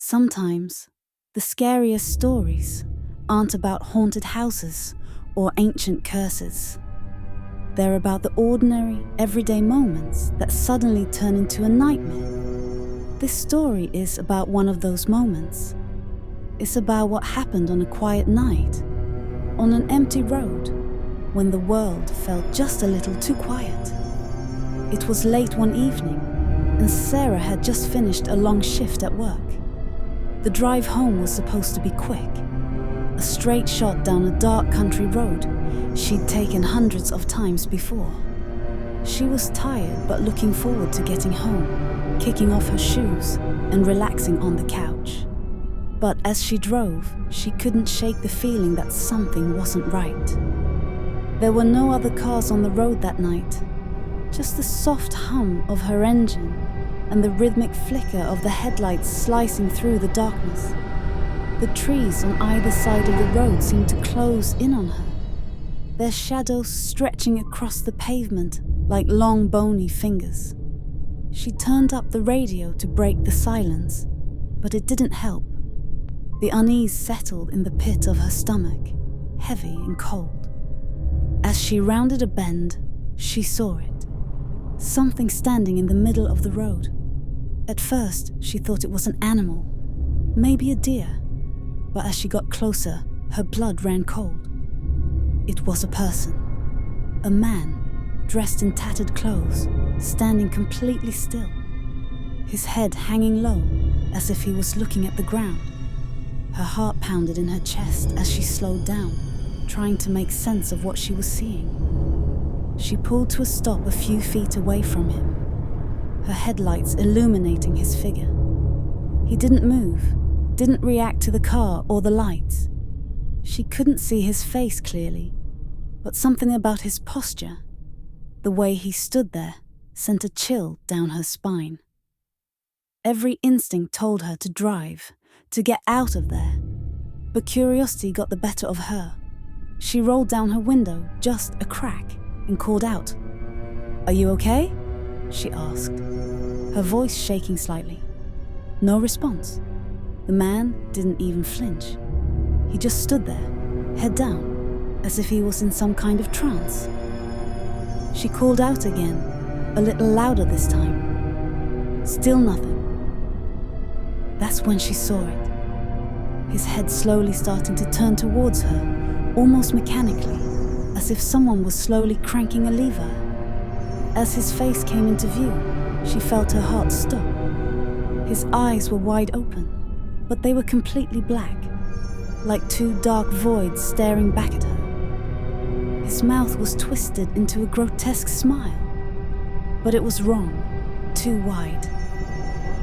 Sometimes, the scariest stories aren't about haunted houses or ancient curses. They're about the ordinary, everyday moments that suddenly turn into a nightmare. This story is about one of those moments. It's about what happened on a quiet night, on an empty road, when the world felt just a little too quiet. It was late one evening, and Sharah had just finished a long shift at work. The drive home was supposed to be quick, a straight shot down a dark country road she'd taken hundreds of times before. She was tired but looking forward to getting home, kicking off her shoes and relaxing on the couch. But as she drove, she couldn't shake the feeling that something wasn't right. There were no other cars on the road that night, just the soft hum of her engine and the rhythmic flicker of the headlights slicing through the darkness. The trees on either side of the road seemed to close in on her, their shadows stretching across the pavement like long bony fingers. She turned up the radio to break the silence, but it didn't help. The unease settled in the pit of her stomach, heavy and cold. As she rounded a bend, she saw it. Something standing in the middle of the road. At first, she thought it was an animal, maybe a deer, but as she got closer, her blood ran cold. It was a person, a man, dressed in tattered clothes, standing completely still, his head hanging low, as if he was looking at the ground. Her heart pounded in her chest as she slowed down, trying to make sense of what she was seeing. She pulled to a stop a few feet away from him, her headlights illuminating his figure. He didn't move, didn't react to the car or the lights. She couldn't see his face clearly, but something about his posture, the way he stood there, sent a chill down her spine. Every instinct told her to drive, to get out of there, but curiosity got the better of her. She rolled down her window, just a crack, and called out. "Are you okay?" she asked, her voice shaking slightly. No response. The man didn't even flinch. He just stood there, head down, as if he was in some kind of trance. She called out again, a little louder this time. Still nothing. That's when she saw it. His head slowly starting to turn towards her, almost mechanically, as if someone was slowly cranking a lever. As his face came into view, she felt her heart stop. His eyes were wide open, but they were completely black, like two dark voids staring back at her. His mouth was twisted into a grotesque smile, but it was wrong, too wide,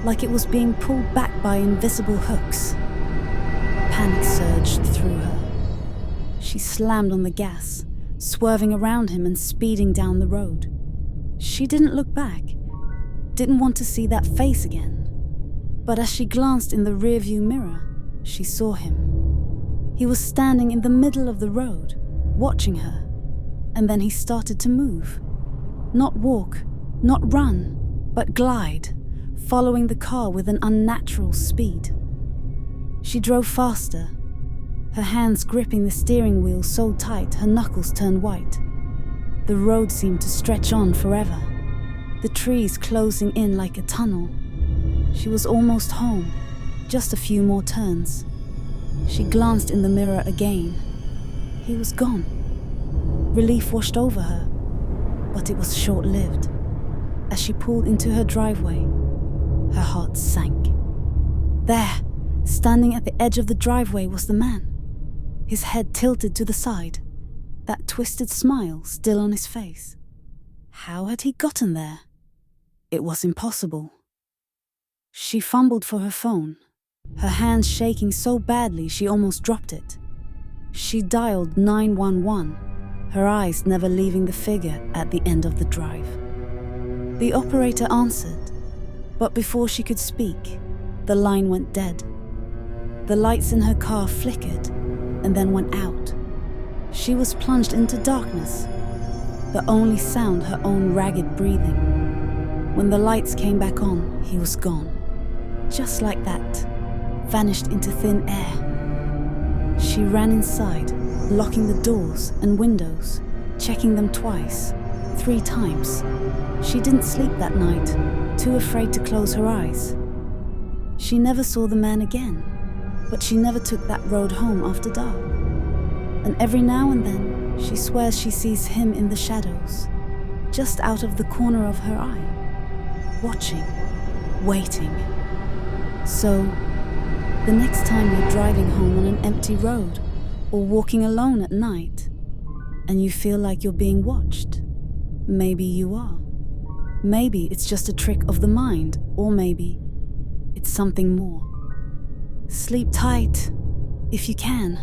like it was being pulled back by invisible hooks. Panic surged through her. She slammed on the gas, swerving around him and speeding down the road. She didn't look back, didn't want to see that face again. But as she glanced in the rearview mirror, she saw him. He was standing in the middle of the road, watching her, and then he started to move. Not walk, not run, but glide, following the car with an unnatural speed. She drove faster, her hands gripping the steering wheel so tight her knuckles turned white. The road seemed to stretch on forever, the trees closing in like a tunnel. She was almost home, just a few more turns. She glanced in the mirror again. He was gone. Relief washed over her, but it was short-lived. As she pulled into her driveway, her heart sank. There, standing at the edge of the driveway, was the man, his head tilted to the side, that twisted smile still on his face. How had he gotten there? It was impossible. She fumbled for her phone, her hands shaking so badly she almost dropped it. She dialed 911, her eyes never leaving the figure at the end of the drive. The operator answered, but before she could speak, the line went dead. The lights in her car flickered and then went out. She was plunged into darkness, the only sound her own ragged breathing. When the lights came back on, he was gone. Just like that, vanished into thin air. She ran inside, locking the doors and windows, checking them twice, 3 times. She didn't sleep that night, too afraid to close her eyes. She never saw the man again, but she never took that road home after dark. And every now and then, she swears she sees him in the shadows, just out of the corner of her eye, watching, waiting. So, the next time you're driving home on an empty road or walking alone at night, and you feel like you're being watched, maybe you are. Maybe it's just a trick of the mind, or maybe it's something more. Sleep tight, if you can.